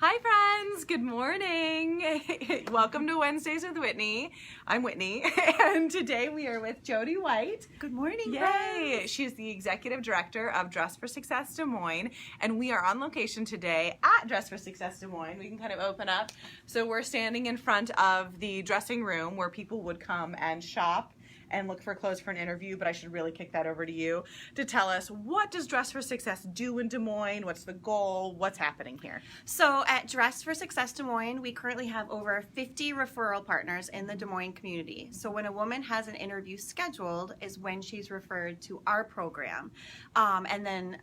Hi friends, good morning. Welcome to Wednesdays with Whitney. I'm Whitney, and today we are with Jody White. Good morning, Yay! friends. She's the Executive Director of Dress for Success Des Moines, and we are on location today at Dress for Success Des Moines. We can kind of open up. So we're standing in front of the dressing room where people would come and shop and look for clothes for an interview, but I should really kick that over to you to tell us, what does Dress for Success do in Des Moines? What's the goal? What's happening here? So at Dress for Success Des Moines, we currently have over 50 referral partners in the Des Moines community. So when a woman has an interview scheduled is when she's referred to our program. And then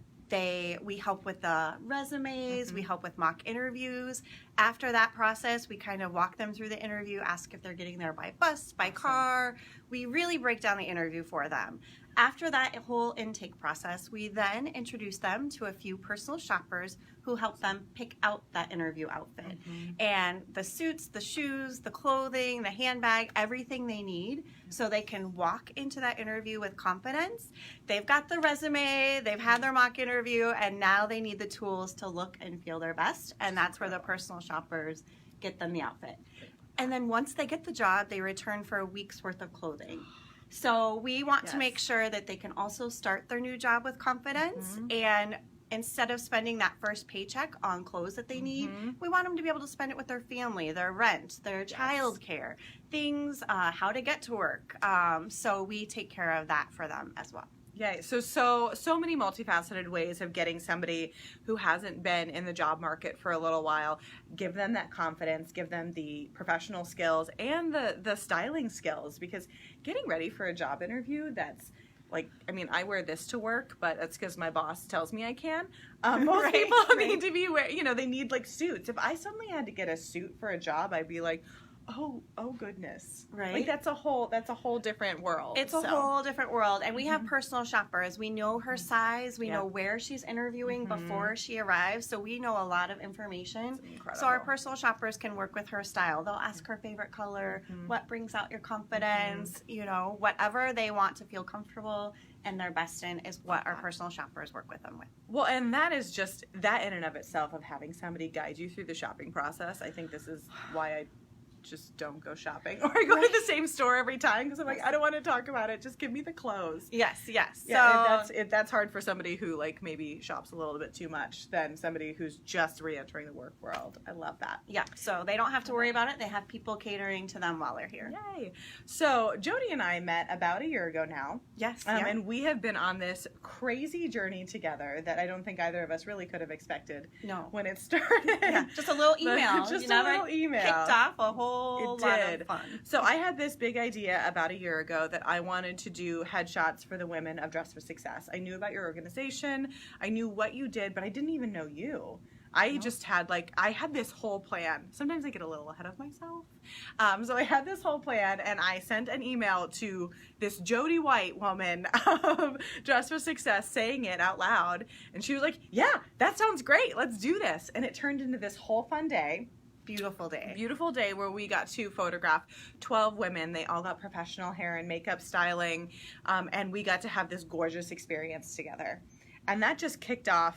we help with the resumes, we help with mock interviews. After that process, we kind of walk them through the interview, ask if they're getting there by bus, by car. We really break down the interview for them. After that whole intake process, we then introduce them to a few personal shoppers who help them pick out that interview outfit. And the suits, the shoes, the clothing, the handbag, everything they need so they can walk into that interview with confidence. They've got the resume, they've had their mock interview, and now they need the tools to look and feel their best. And that's where the personal shoppers get them the outfit. And then once they get the job, they return for a week's worth of clothing. So we want to make sure that they can also start their new job with confidence, and instead of spending that first paycheck on clothes that they need, we want them to be able to spend it with their family, their rent, their child care, things, how to get to work. So we take care of that for them as well. Yeah, so many multifaceted ways of getting somebody who hasn't been in the job market for a little while, give them that confidence, give them the professional skills and the styling skills, because getting ready for a job interview, that's like, I mean, I wear this to work, but that's because my boss tells me I can. Most people need to be they need like suits. If I suddenly had to get a suit for a job, I'd be like, oh goodness. Right. Like that's a whole different world. It's a whole different world. And we have personal shoppers. We know her size. We know where she's interviewing before she arrives. So we know a lot of information. So our personal shoppers can work with her style. They'll ask her favorite color, what brings out your confidence, whatever they want to feel comfortable and their best in is what our personal shoppers work with them with. Well, and that is just, that in and of itself of having somebody guide you through the shopping process. I think this is why I just don't go shopping or I go to the same store every time, because I'm like, I don't want to talk about it, just give me the clothes. Yes. Yeah, that's hard for somebody who like maybe shops a little bit too much than somebody who's just re-entering the work world. I love that. Yeah, so they don't have to worry about it. They have people catering to them while they're here. Yay. So Jody and I met about a year ago now. Yes. And we have been on this crazy journey together that I don't think either of us really could have expected when it started. Yeah, just a little email. Just a little email. Kicked off a whole lot of fun. So I had this big idea about a year ago that I wanted to do headshots for the women of Dress for Success. I knew about your organization. I knew what you did, but I didn't even know you. I just had I had this whole plan. Sometimes I get a little ahead of myself. So I had this whole plan, and I sent an email to this Jody White woman of Dress for Success saying it out loud. And she was like, yeah, that sounds great. Let's do this. And it turned into this whole fun day. Beautiful day Where we got to photograph 12 women. They all got professional hair and makeup styling, and we got to have this gorgeous experience together. And that just kicked off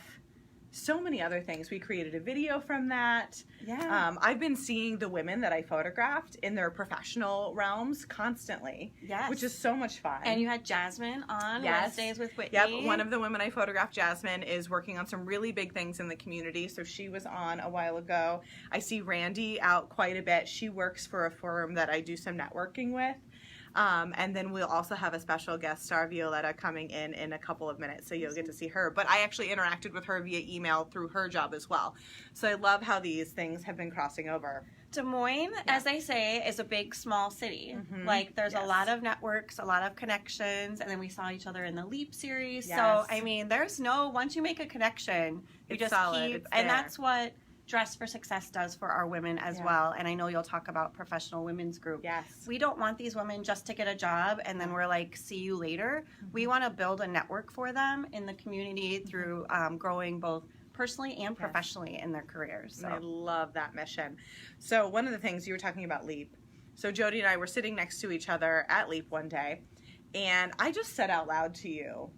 so many other things. We created a video from that. Yeah. I've been seeing the women that I photographed in their professional realms constantly. Yes. Which is so much fun. And you had Jasmine on Wednesdays with Whitney. Yep. One of the women I photographed, Jasmine, is working on some really big things in the community. So she was on a while ago. I see Randy out quite a bit. She works for a firm that I do some networking with. And then we'll also have a special guest star, Violetta, coming in a couple of minutes, so you'll get to see her. But I actually interacted with her via email through her job as well. So I love how these things have been crossing over. Des Moines, as they say, is a big, small city. Like, there's a lot of networks, a lot of connections, and then we saw each other in the LEAP series. So, I mean, once you make a connection, you just keep, and that's what Dress for Success does for our women as well. And I know you'll talk about Professional Women's Group. Yes. We don't want these women just to get a job and then we're like, see you later. We want to build a network for them in the community through growing both personally and professionally in their careers. So. I love that mission. So one of the things you were talking about LEAP. So Jody and I were sitting next to each other at LEAP one day, and I just said out loud to you,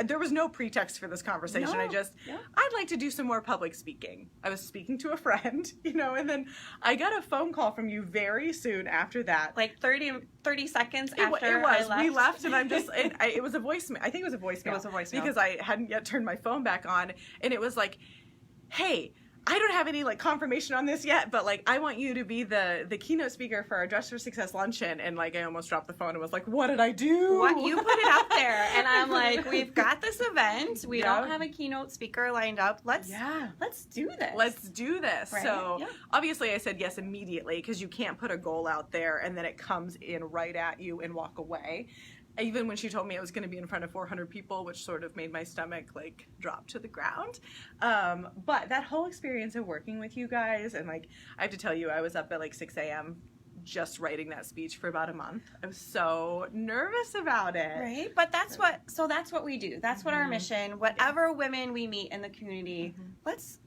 there was no pretext for this conversation. No. I'd like to do some more public speaking. I was speaking to a friend, and then I got a phone call from you very soon after that. Like 30 seconds after it was. I left. We left, and I'm just, it was a voicemail. I think it was a voicemail. It was a voicemail. Because I hadn't yet turned my phone back on, and it was like, hey, I don't have any like confirmation on this yet, but like I want you to be the keynote speaker for our Dress for Success luncheon. And like I almost dropped the phone and was like, what did I do? What, you put it out there, and I'm like, we've got this event. We don't have a keynote speaker lined up. Let's do this. Let's do this. Right? So obviously I said yes immediately, because you can't put a goal out there and then it comes in right at you and walk away. Even when she told me it was going to be in front of 400 people, which sort of made my stomach like drop to the ground. But that whole experience of working with you guys, and like I have to tell you, I was up at like 6 a.m. just writing that speech for about a month. I was so nervous about it. Right, but that's what we do. That's what our mission. Whatever women we meet in the community, let's.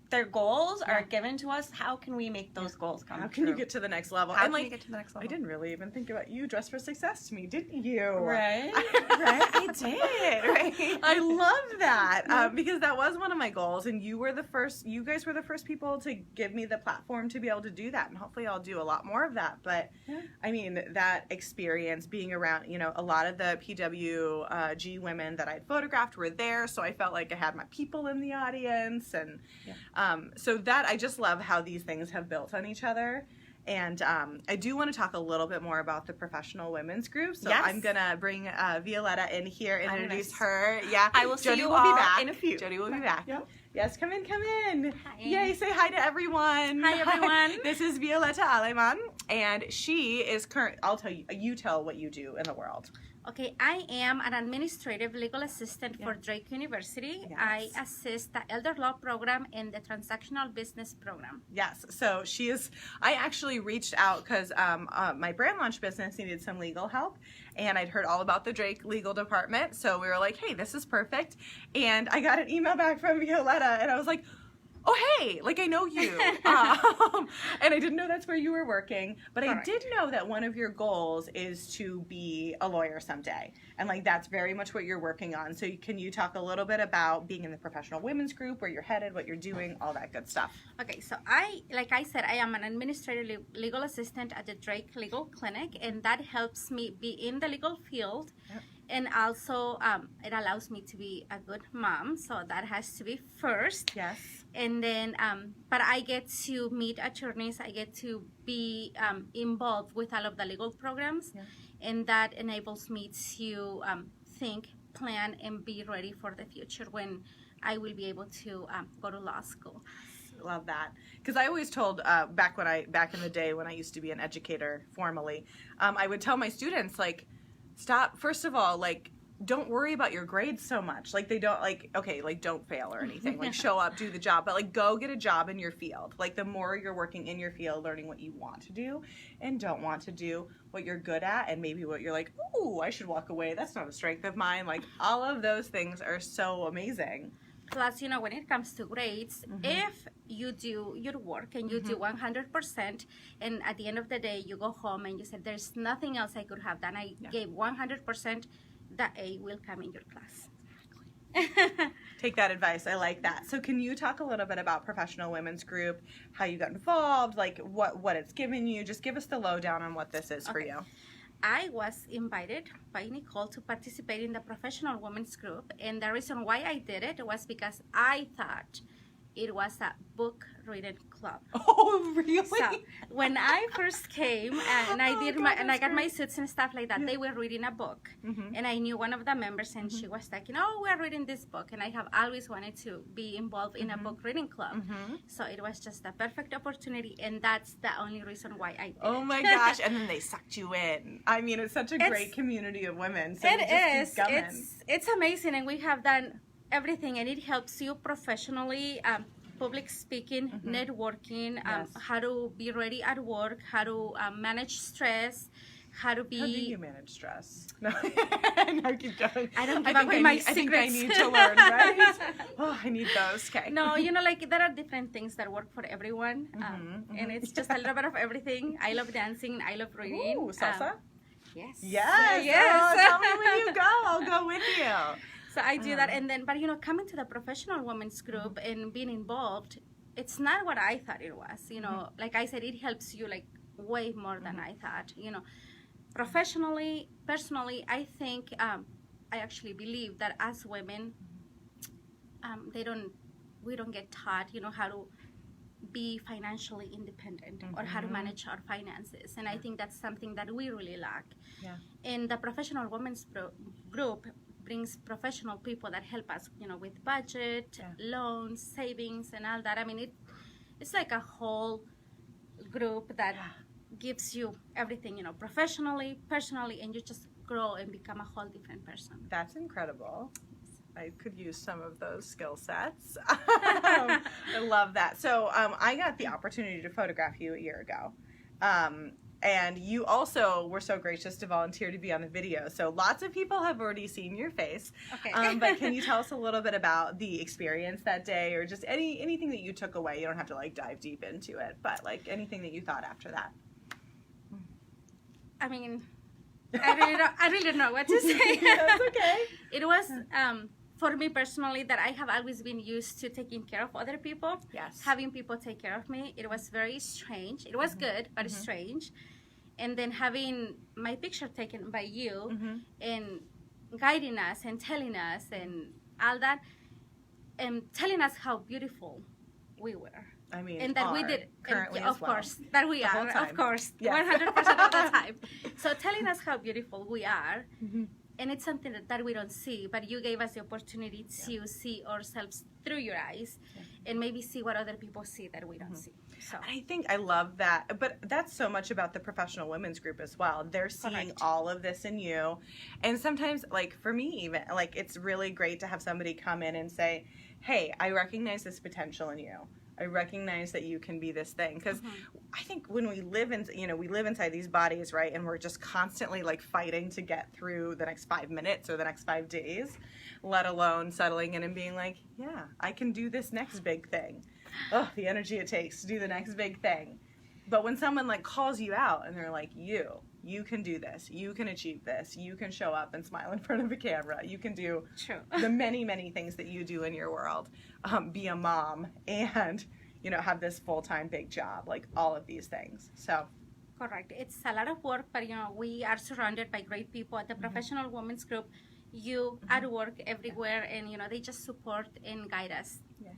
Their goals are given to us. How can we make those goals come true? How can you get to the next level? How can you get to the next level? I didn't really even think about you. Dress for Success to me, didn't you? Right, right. I did. Right. I love that because that was one of my goals, and you guys were the first people to give me the platform to be able to do that, and hopefully I'll do a lot more of that. But I mean, that experience being around, a lot of the PWG women that I'd photographed were there, so I felt like I had my people in the audience, and so that I just love how these things have built on each other. And I do want to talk a little bit more about the professional women's group. So I'm going to bring Violetta in here, introduce her. Yeah, I will Jody see you will all be back. in a few. Jody will be back. Yep. Yes, come in. Hi. Yay, say hi to everyone. Hi, everyone. This is Violetta Aleman, and she is I'll tell you, you tell what you do in the world. Okay, I am an administrative legal assistant for Drake University. Yes. I assist the Elder Law program and the Transactional Business program. Yes, so I actually reached out because my brand launch business needed some legal help, and I'd heard all about the Drake legal department, so we were like, hey, this is perfect. And I got an email back from Violetta, and I was like, oh, hey, like I know you. And I didn't know that's where you were working, but I did know that one of your goals is to be a lawyer someday. And like that's very much what you're working on. So can you talk a little bit about being in the professional women's group, where you're headed, what you're doing, all that good stuff? Okay, so like I said, I am an administrative legal assistant at the Drake Legal Clinic, and that helps me be in the legal field. Yep. And also, it allows me to be a good mom, so that has to be first. Yes. And then, but I get to meet attorneys. I get to be involved with all of the legal programs, and that enables me to think, plan, and be ready for the future when I will be able to go to law school. Love that, because I always told back in the day when I used to be an educator formally, I would tell my students like, stop. First of all, like, don't worry about your grades so much. Like they don't don't fail or anything. Like show up, do the job, but like go get a job in your field. Like the more you're working in your field, learning what you want to do and don't want to do, what you're good at, and maybe what you're like, ooh, I should walk away. That's not a strength of mine. Like all of those things are so amazing. Plus, when it comes to grades, if you do your work and you do 100%, and at the end of the day, you go home and you say, there's nothing else I could have done. I gave 100%, the A will come in your class. Exactly. Take that advice. I like that. So can you talk a little bit about Professional Women's Group, how you got involved, like what it's given you? Just give us the lowdown on what this is for you. I was invited by Nicole to participate in the Professional Women's Group, and the reason why I did it was because I thought it was a book reading club. Oh, really? So when I first came and I got my suits and stuff like that, they were reading a book, and I knew one of the members, and she was like, we're reading this book, and I have always wanted to be involved in a book reading club. So it was just a perfect opportunity, and that's the only reason why I did it. Oh my gosh! And then they sucked you in. I mean, it's such a great community of women. So It's amazing, and we have done everything, and it helps you professionally, public speaking, networking, how to be ready at work, how to manage stress, how do you manage stress? No, keep going. I don't give away my secrets. I think I need to learn, right? Oh, I need those. Okay. No, like there are different things that work for everyone, and it's just a little bit of everything. I love dancing. I love reading. Ooh, salsa? Yes. Yes. Yes. Oh, tell me when you go. I'll go with you. So I do that, and then, but coming to the professional women's group and being involved, it's not what I thought it was. Like I said, it helps you like way more than I thought. Professionally, personally, I think I actually believe that as women, we don't get taught, how to be financially independent or how to manage our finances, and I think that's something that we really lack. Yeah. And the professional women's group brings professional people that help us, with budget, loans, savings, and all that. I mean, it's like a whole group that gives you everything, professionally, personally, and you just grow and become a whole different person. That's incredible. I could use some of those skill sets. I love that. So I got the opportunity to photograph you a year ago. And you also were so gracious to volunteer to be on the video. So lots of people have already seen your face. Okay. But can you tell us a little bit about the experience that day, or just anything that you took away? You don't have to like dive deep into it, but like anything that you thought after that. I mean, I really don't know what to say. That's okay. It was for me personally that I have always been used to taking care of other people. Yes. Having people take care of me, it was very strange. It was good, but strange. And then having my picture taken by you and guiding us and telling us and all that, and telling us how beautiful we were. I mean, and that we did, currently and, of as well. course, that we The whole are, time. of course, Yes. 100% of the time. So telling us how beautiful we are, and it's something that we don't see, but you gave us the opportunity to see ourselves through your eyes, and maybe see what other people see that we don't see. So I think I love that, but that's so much about the professional women's group as well. They're seeing Correct. all of this in you, and sometimes, like for me even, like it's really great to have somebody come in and say, hey, I recognize this potential in you. I recognize that you can be this thing, because I think when we live inside these bodies, right, and we're just constantly like fighting to get through the next 5 minutes or the next 5 days, let alone settling in and being like, yeah, I can do this next big thing. Oh, the energy it takes to do the next big thing. But when someone like calls you out and they're like, you can do this, you can achieve this, you can show up and smile in front of a camera, you can do true. the many, many things that you do in your world, be a mom and, have this full-time big job, like all of these things. So. Correct. It's a lot of work, but we are surrounded by great people at the professional women's group. You at work everywhere, and they just support and guide us. Yeah.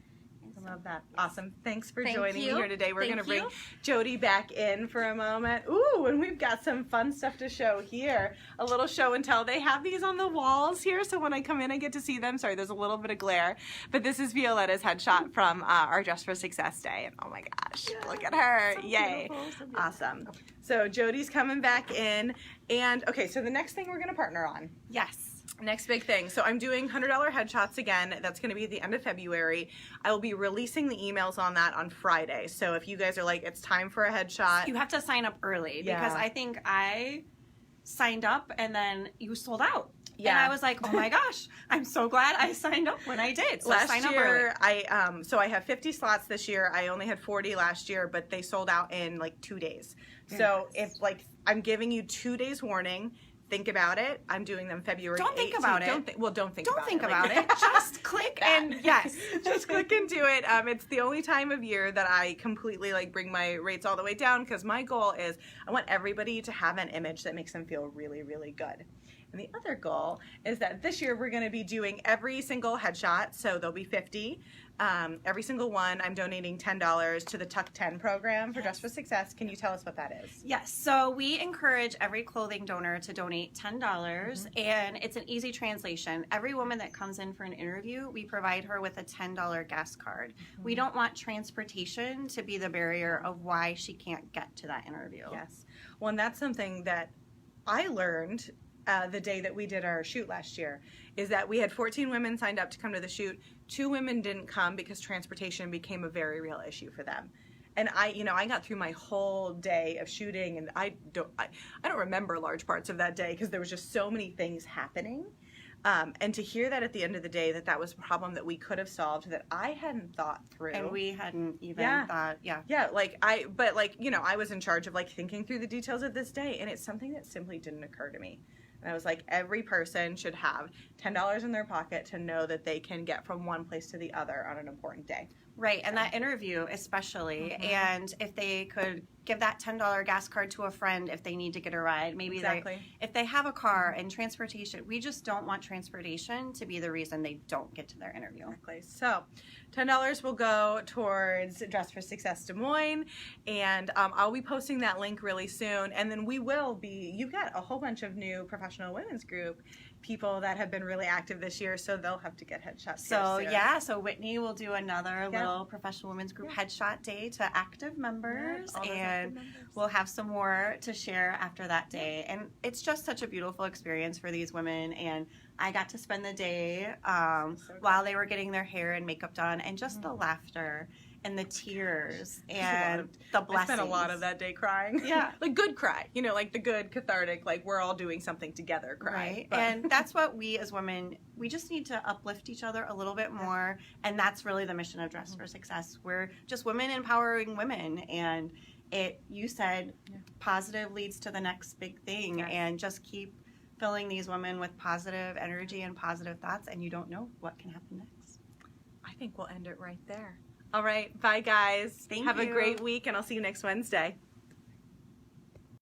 And I so, love that. yes. Awesome. Thanks for Thank joining me you. here today. We're going to Thank bring you. Jody back in for a moment. Ooh, and we've got some fun stuff to show here. A little show and tell. They have these on the walls here, so when I come in, I get to see them. Sorry, there's a little bit of glare. But this is Violetta's headshot from our Dress for Success Day. And oh my gosh, look at her. So Yay. beautiful, so beautiful. Awesome. So Jody's coming back in. And okay, so the next thing we're going to partner on. Yes. Next big thing. So I'm doing $100 headshots again. That's going to be at the end of February. I will be releasing the emails on that on Friday. So if you guys are like, it's time for a headshot. You have to sign up early Yeah. because I think I signed up and then you sold out. Yeah. And I was like, oh my gosh, I'm so glad I signed up when I did. So Last sign up early. year, I have 50 slots this year. I only had 40 last year, but they sold out in like 2 days. So if like I'm giving you 2 days warning. Think about it. I'm doing them February 18th. Don't think about it. Don't think Don't think about about it. Just click and yes. Just click and do it. It's the only time of year that I completely like bring my rates all the way down, because my goal is I want everybody to have an image that makes them feel really, really good. And the other goal is that this year we're going to be doing every single headshot, so there'll be 50. Every single one, I'm donating $10 to the Tuck 10 program for Dress for Success. Can you tell us what that is? Yes, so we encourage every clothing donor to donate $10, and it's an easy translation. Every woman that comes in for an interview, we provide her with a $10 gas card. We don't want transportation to be the barrier of why she can't get to that interview. Yes. Well, and that's something that I learned the day that we did our shoot last year, is that we had 14 women signed up to come to the shoot. 2 women didn't come because transportation became a very real issue for them. And I got through my whole day of shooting, and I don't remember large parts of that day because there was just so many things happening. And to hear that at the end of the day, that was a problem that we could have solved, that I hadn't thought through. And we hadn't even thought, Yeah, I was in charge of like thinking through the details of this day, and it's something that simply didn't occur to me. And I was like, every person should have $10 in their pocket to know that they can get from one place to the other on an important day. Right, and that interview especially, and if they could give that $10 gas card to a friend if they need to get a ride, maybe if they have a car and transportation, we just don't want transportation to be the reason they don't get to their interview. Exactly. So $10 will go towards Dress for Success Des Moines, and I'll be posting that link really soon, and then you've got a whole bunch of new professional women's group people that have been really active this year, so they'll have to get headshots. So Whitney will do another little professional women's group headshot day to active members, and we'll have some more to share after that day. And it's just such a beautiful experience for these women, and I got to spend the day while they were getting their hair and makeup done, and just the laughter and the tears and the blessings. I spent a lot of that day crying. Yeah. Like good cry. Like the good cathartic, like we're all doing something together cry. Right. And that's what we as women, we just need to uplift each other a little bit more. And that's really the mission of Dress for Success. We're just women empowering women. And you said positive leads to the next big thing. Yes. And just keep filling these women with positive energy and positive thoughts. And you don't know what can happen next. I think we'll end it right there. All right. Bye, guys. Thank Have you. a great week, and I'll see you next Wednesday.